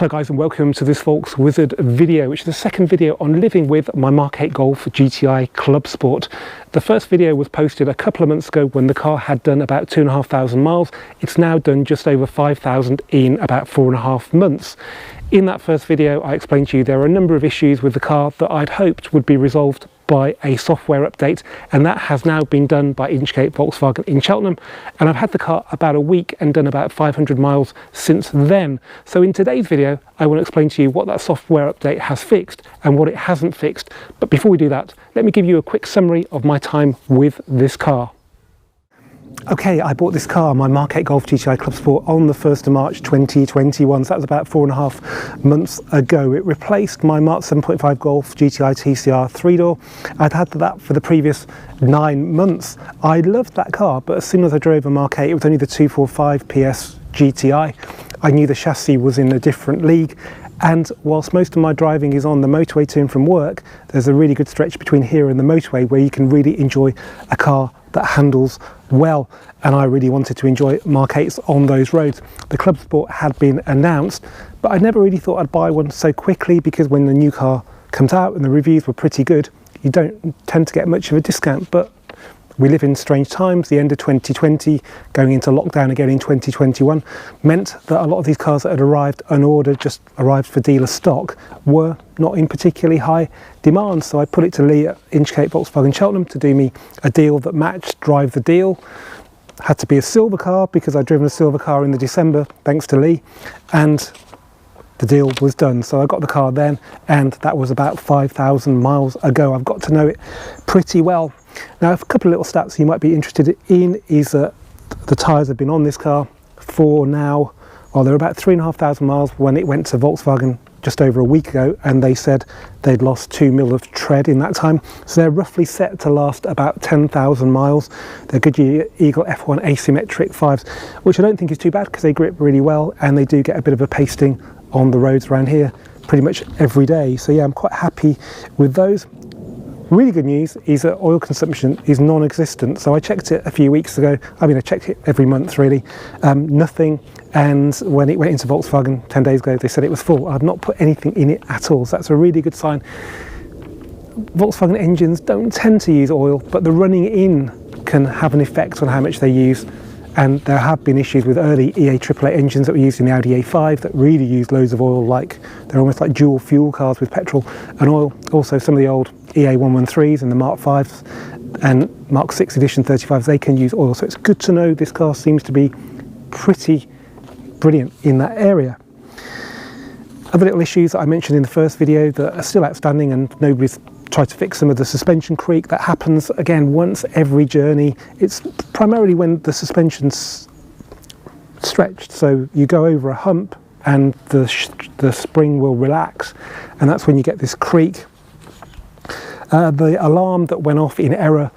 Hello guys, and welcome to this FAULTS Wizard video, which is the second video on living with my Mk8 Golf GTI Clubsport. The first video was posted a couple of months ago when the car had done about 2,500 miles. It's now done just over 5,000 in about 4.5 months. In that first video, I explained to you there are a number of issues with the car that I'd hoped would be resolved by a software update, and that has now been done by Mk8 Volkswagen in Cheltenham, and I've had the car about a week and done about 500 miles since then. So in today's video I want to explain to you what that software update has fixed and what it hasn't fixed. But before we do that, let me give you a quick summary of my time with this car. Okay, I bought this car, my Mk8 Golf GTI Clubsport, on the 1st of March 2021, so that was about 4.5 months ago. It replaced my Mark 7.5 Golf GTI TCR 3-door. I'd had that for the previous 9 months. I loved that car, but as soon as I drove a Mk8, it was only the 245 PS GTI. I knew the chassis was in a different league, and whilst most of my driving is on the motorway to and from work, there's a really good stretch between here and the motorway where you can really enjoy a car that handles well, and I really wanted to enjoy Mk8s on those roads. The Clubsport had been announced, but I never really thought I'd buy one so quickly, because when the new car comes out and the reviews were pretty good, you don't tend to get much of a discount. But we live in strange times. The end of 2020, going into lockdown again in 2021, meant that a lot of these cars that had arrived unordered, just arrived for dealer stock, were not in particularly high demand. So I put it to Lee at Mk8 Volkswagen Cheltenham to do me a deal that matched Drive the Deal. Had to be a silver car because I'd driven a silver car in the December, thanks to Lee, and the deal was done. So I got the car then, and that was about 5,000 miles ago. I've got to know it pretty well. Now, a couple of little stats you might be interested in is that the tyres have been on this car for now, well, they're about 3,500 miles when it went to Volkswagen just over a week ago, and they said they'd lost 2 mil of tread in that time. So they're roughly set to last about 10,000 miles. They're Goodyear Eagle F1 asymmetric 5s, which I don't think is too bad because they grip really well, and they do get a bit of a pasting on the roads around here pretty much every day. So yeah, I'm quite happy with those. Really good news is that oil consumption is non-existent. So I checked it a few weeks ago. I mean, I checked it every month really. Nothing. And when it went into Volkswagen 10 days ago, they said it was full. I've not put anything in it at all. So that's a really good sign. Volkswagen engines don't tend to use oil, but the running in can have an effect on how much they use. And there have been issues with early EA888 engines that were used in the Audi A5 that really used loads of oil, like they're almost like dual fuel cars with petrol and oil. Also some of the old EA113s and the Mark 5s and Mark 6 edition 35s, they can use oil. So it's good to know this car seems to be pretty brilliant in that area. Other little issues that I mentioned in the first video that are still outstanding, and nobody's tried to fix some of the suspension creak. That happens again once every journey. It's primarily when the suspension's stretched, so you go over a hump and the spring will relax, and that's when you get this creak. The alarm that went off in error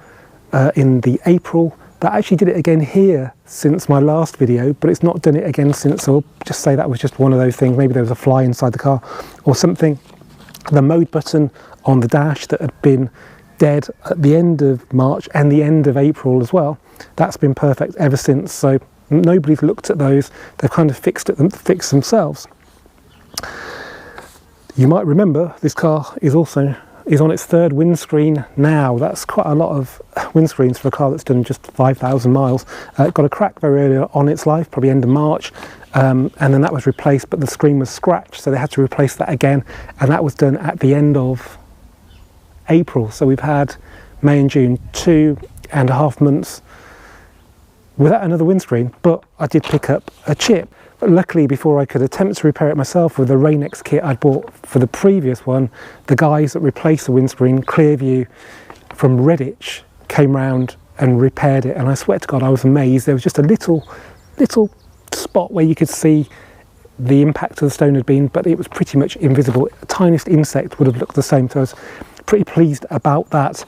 in the April, that actually did it again here since my last video, but it's not done it again since, so we'll just say that was just one of those things. Maybe there was a fly inside the car or something. The mode button on the dash that had been dead at the end of March and the end of April as well, that's been perfect ever since. So nobody's looked at those. They've kind of fixed themselves. You might remember this car is on its third windscreen now. That's quite a lot of windscreens for a car that's done just 5,000 miles. It got a crack very early on its life, probably end of March, and then that was replaced, but the screen was scratched, so they had to replace that again, and that was done at the end of April. So we've had May and June, 2.5 months without another windscreen, but I did pick up a chip. But luckily, before I could attempt to repair it myself with the Rain-X kit I'd bought for the previous one, the guys that replaced the windscreen, Clearview from Redditch, came round and repaired it, and I swear to God I was amazed. There was just a little spot where you could see the impact of the stone had been, but it was pretty much invisible. The tiniest insect would have looked the same, so I was pretty pleased about that.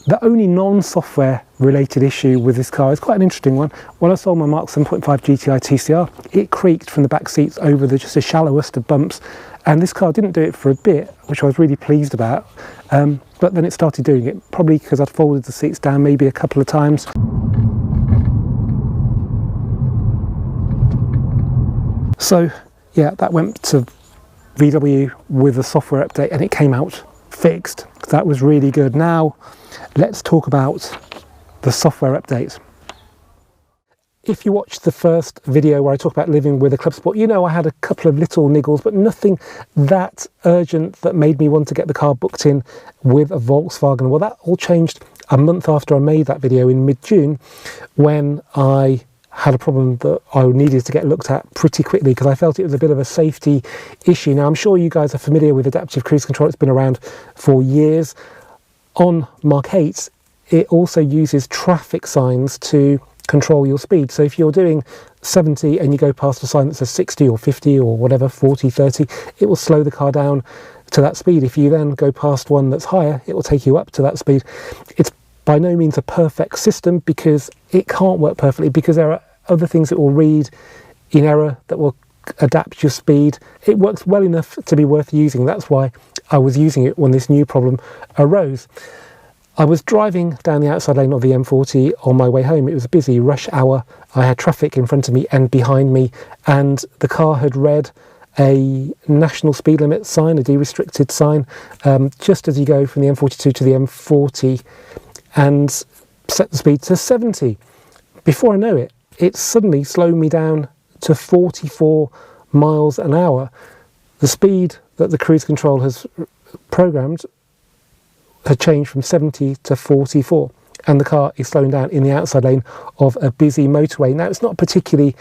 The only non-software related issue with this car is quite an interesting one. When I sold my Mark 7.5 GTI TCR, it creaked from the back seats over just the shallowest of bumps, and this car didn't do it for a bit, which I was really pleased about, but then it started doing it, probably because I'd folded the seats down maybe a couple of times. So yeah, that went to VW with a software update and it came out fixed. That was really good. Now let's talk about the software update. If you watched the first video where I talk about living with a Clubsport, you know I had a couple of little niggles, but nothing that urgent that made me want to get the car booked in with a Volkswagen. Well, that all changed a month after I made that video in mid-June, when I had a problem that I needed to get looked at pretty quickly because I felt it was a bit of a safety issue. Now, I'm sure you guys are familiar with adaptive cruise control. It's been around for years. On Mark 8, it also uses traffic signs to control your speed. So if you're doing 70 and you go past a sign that says 60 or 50 or whatever, 40, 30, it will slow the car down to that speed. If you then go past one that's higher, it will take you up to that speed. It's by no means a perfect system because it can't work perfectly, because there are other things it will read in error that will adapt your speed. It works well enough to be worth using. That's why I was using it when this new problem arose. I was driving down the outside lane of the M40 on my way home. It was a busy rush hour. I had traffic in front of me and behind me, and the car had read a national speed limit sign, a de-restricted sign, just as you go from the M42 to the M40, and set the speed to 70. Before I know it, it suddenly slowed me down to 44 miles an hour. The speed that the cruise control has programmed had changed from 70 to 44, and the car is slowing down in the outside lane of a busy motorway. Now, it's not particularly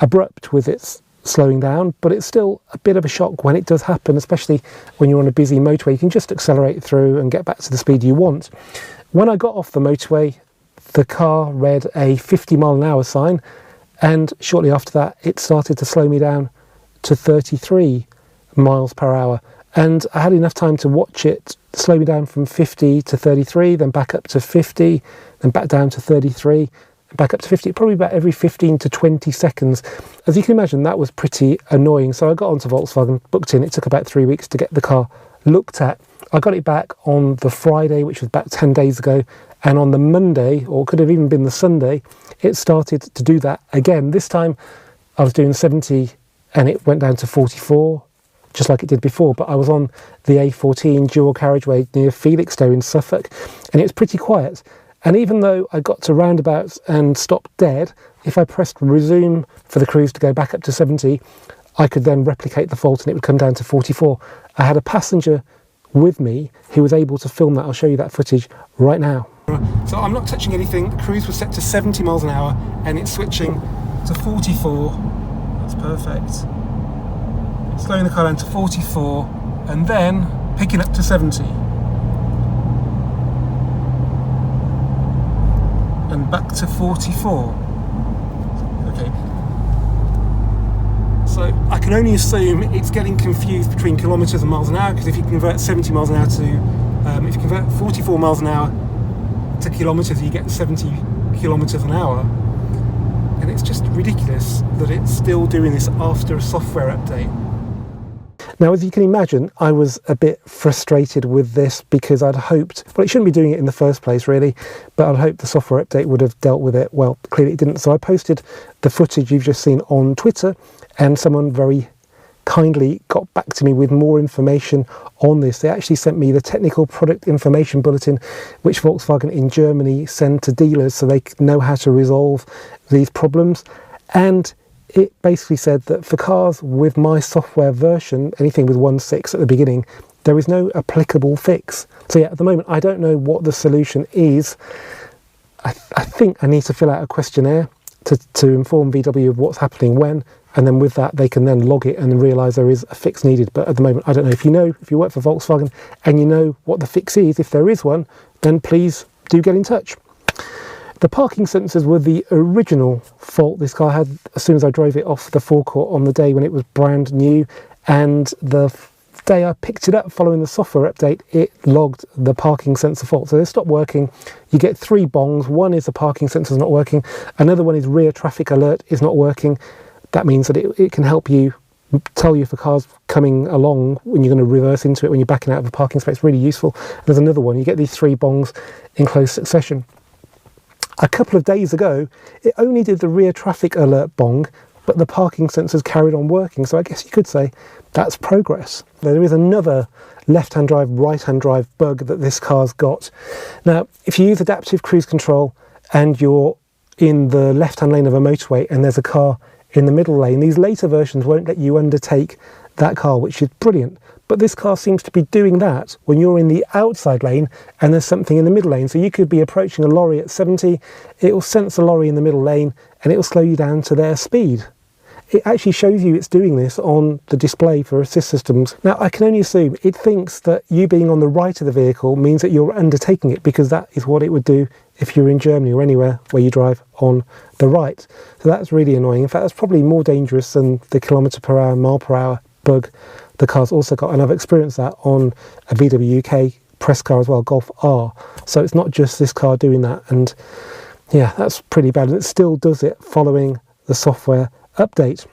abrupt with its slowing down, but it's still a bit of a shock when it does happen, especially when you're on a busy motorway. You can just accelerate through and get back to the speed you want. When I got off the motorway, the car read a 50 mile an hour sign, and shortly after that it started to slow me down to 33 miles per hour, and I had enough time to watch it slow me down from 50 to 33, then back up to 50, then back down to 33, back up to 50, probably about every 15 to 20 seconds. As you can imagine, that was pretty annoying. So I got onto Volkswagen, booked in. It took about 3 weeks to get the car looked at. I got it back on the Friday, which was about 10 days ago, and on the Monday, or could have even been the Sunday, it started to do that again. This time I was doing 70 and it went down to 44, just like it did before, but I was on the A14 dual carriageway near Felixstowe in Suffolk, and it was pretty quiet. And even though I got to roundabouts and stopped dead, if I pressed resume for the cruise to go back up to 70, I could then replicate the fault and it would come down to 44. I had a passenger with me who was able to film that. I'll show you that footage right now. So I'm not touching anything. The cruise was set to 70 miles an hour and it's switching to 44. That's perfect. Slowing the car down to 44 and then picking up to 70. And back to 44. Okay. So I can only assume it's getting confused between kilometres and miles an hour, because if you convert 70 miles an hour to, if you convert 44 miles an hour to kilometres, you get 70 kilometres an hour. And it's just ridiculous that it's still doing this after a software update. Now, as you can imagine, I was a bit frustrated with this because I'd hoped, well, it shouldn't be doing it in the first place really, but I'd hoped the software update would have dealt with it. Well, clearly it didn't. So I posted the footage you've just seen on Twitter, and someone very kindly got back to me with more information on this. They actually sent me the technical product information bulletin, which Volkswagen in Germany send to dealers so they know how to resolve these problems. And it basically said that for cars with my software version, anything with 1.6 at the beginning, there is no applicable fix. So yeah, at the moment, I don't know what the solution is. I think I need to fill out a questionnaire to inform VW of what's happening when, and then with that, they can then log it and realise there is a fix needed. But at the moment, I don't know. If you work for Volkswagen and you know what the fix is, if there is one, then please do get in touch. The parking sensors were the original fault this car had as soon as I drove it off the forecourt on the day when it was brand new, and the day I picked it up following the software update, it logged the parking sensor fault. So they stopped working. You get 3 bongs. One is the parking sensor's not working. Another one is rear traffic alert is not working. That means that it can help you tell you if a car's coming along when you're going to reverse into it when you're backing out of a parking space. Really useful. There's another one. You get these 3 bongs in close succession. A couple of days ago, it only did the rear traffic alert bong but the parking sensors carried on working. So I guess you could say that's progress. There is another left-hand drive, right-hand drive bug that this car's got. Now, if you use adaptive cruise control and you're in the left-hand lane of a motorway and there's a car in the middle lane, these later versions won't let you undertake that car, which is brilliant. But this car seems to be doing that when you're in the outside lane and there's something in the middle lane. So you could be approaching a lorry at 70, it will sense a lorry in the middle lane and it will slow you down to their speed. It actually shows you it's doing this on the display for assist systems. Now, I can only assume it thinks that you being on the right of the vehicle means that you're undertaking it, because that is what it would do if you're in Germany or anywhere where you drive on the right. So that's really annoying. In fact, that's probably more dangerous than the kilometre per hour, mile per hour bug the car's also got. And I've experienced that on a VW UK press car as well, Golf R. So it's not just this car doing that. And yeah, that's pretty bad. And it still does it following the software update.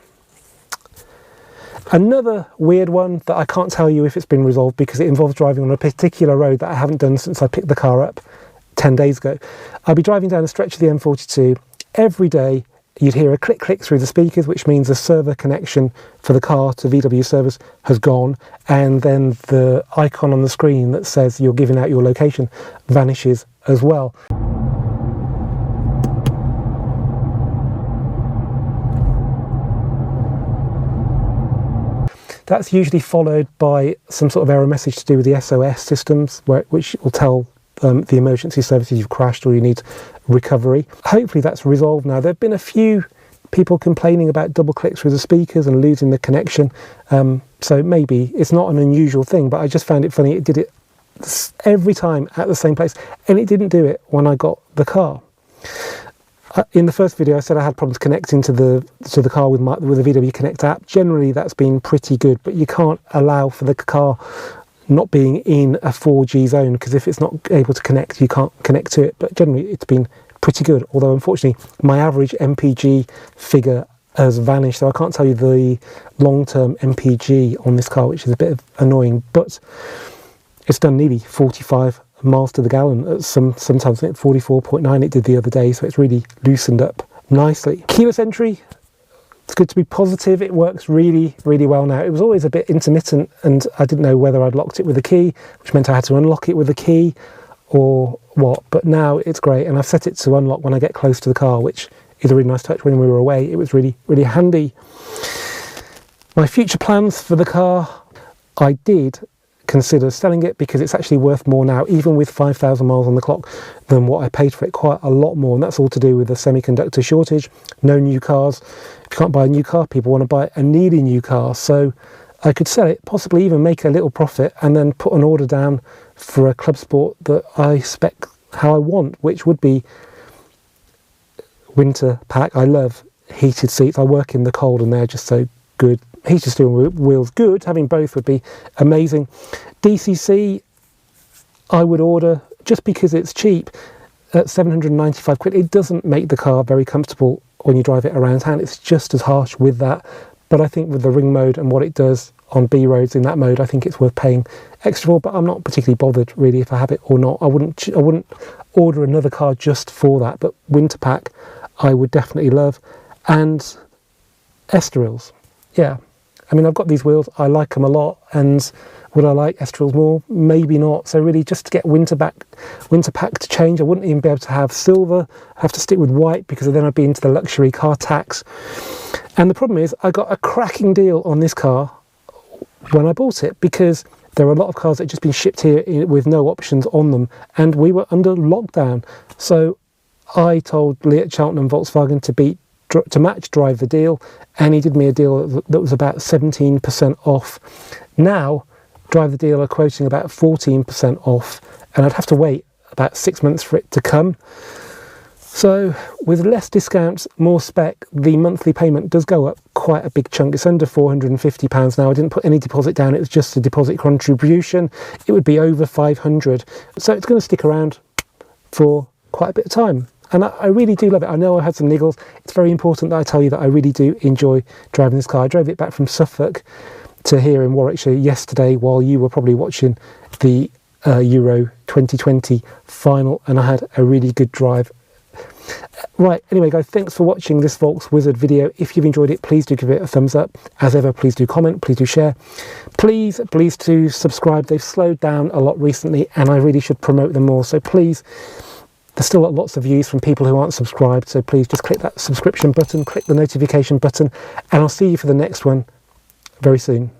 Another weird one that I can't tell you if it's been resolved because it involves driving on a particular road that I haven't done since I picked the car up 10 days ago. I'll be driving down a stretch of the M42 every day. You'd hear a click click through the speakers, which means the server connection for the car to VW servers has gone, and then the icon on the screen that says you're giving out your location vanishes as well. That's usually followed by some sort of error message to do with the SOS systems, which will tell the emergency services you've crashed or you need recovery. Hopefully that's resolved now. There have been a few people complaining about double clicks through the speakers and losing the connection. So maybe it's not an unusual thing, but I just found it funny. It did it every time at the same place, and it didn't do it when I got the car. In the first video I said I had problems connecting to the car with the VW Connect app. Generally that's been pretty good, but you can't allow for the car not being in a 4G zone, because if it's not able to connect, you can't connect to it. But generally it's been pretty good, although unfortunately my average MPG figure has vanished, so I can't tell you the long-term MPG on this car, which is a bit annoying. But it's done nearly 45 miles to the gallon, sometimes I think 44.9 it did the other day, so it's really loosened up nicely. Keyless entry, it's good to be positive. It works really, really well now. It was always a bit intermittent and I didn't know whether I'd locked it with a key, which meant I had to unlock it with a key or what, but now it's great, and I've set it to unlock when I get close to the car, which is a really nice touch. When we were away, it was really, really handy. My future plans for the car, I did consider selling it because it's actually worth more now, even with 5,000 miles on the clock, than what I paid for it, quite a lot more. And that's all to do with the semiconductor shortage, no new cars. If you can't buy a new car, people want to buy a needy new car. So I could sell it, possibly even make a little profit, and then put an order down for a Clubsport that I spec how I want, which would be winter pack. I love heated seats. I work in the cold and they're just so good. Heated steering wheels, good. Having both would be amazing. DCC, I would order just because it's cheap at 795 quid. It doesn't make the car very comfortable when you drive it around town. It's just as harsh with that. But I think with the ring mode and what it does on B roads in that mode, I think it's worth paying extra for. But I'm not particularly bothered really if I have it or not. I wouldn't order another car just for that. But winter pack, I would definitely love. And Estorils, yeah. I mean, I've got these wheels, I like them a lot, and would I like Estorils more? Maybe not. So really just to get winter pack to change, I wouldn't even be able to have silver. I have to stick with white because then I'd be into the luxury car tax. And the problem is I got a cracking deal on this car when I bought it, because there are a lot of cars that had just been shipped here with no options on them, and we were under lockdown. So I told Lee at Cheltenham Volkswagen to match drive the deal, and he did me a deal that was about 17% off. Now drive the deal are quoting about 14% off, and I'd have to wait about 6 months for it to come. So with less discounts, more spec, the monthly payment does go up quite a big chunk. It's under £450 now. I didn't put any deposit down, it was just a deposit contribution. It would be over 500, so it's going to stick around for quite a bit of time. And I really do love it. I know I had some niggles. It's very important that I tell you that I really do enjoy driving this car. I drove it back from Suffolk to here in Warwickshire yesterday while you were probably watching the Euro 2020 final, and I had a really good drive. Right, anyway guys, thanks for watching this FAULTS Wizard video. If you've enjoyed it, please do give it a thumbs up. As ever, please do comment, please do share. Please do subscribe. They've slowed down a lot recently and I really should promote them more. So please, there's still lots of views from people who aren't subscribed. So please just click that subscription button, click the notification button, and I'll see you for the next one very soon.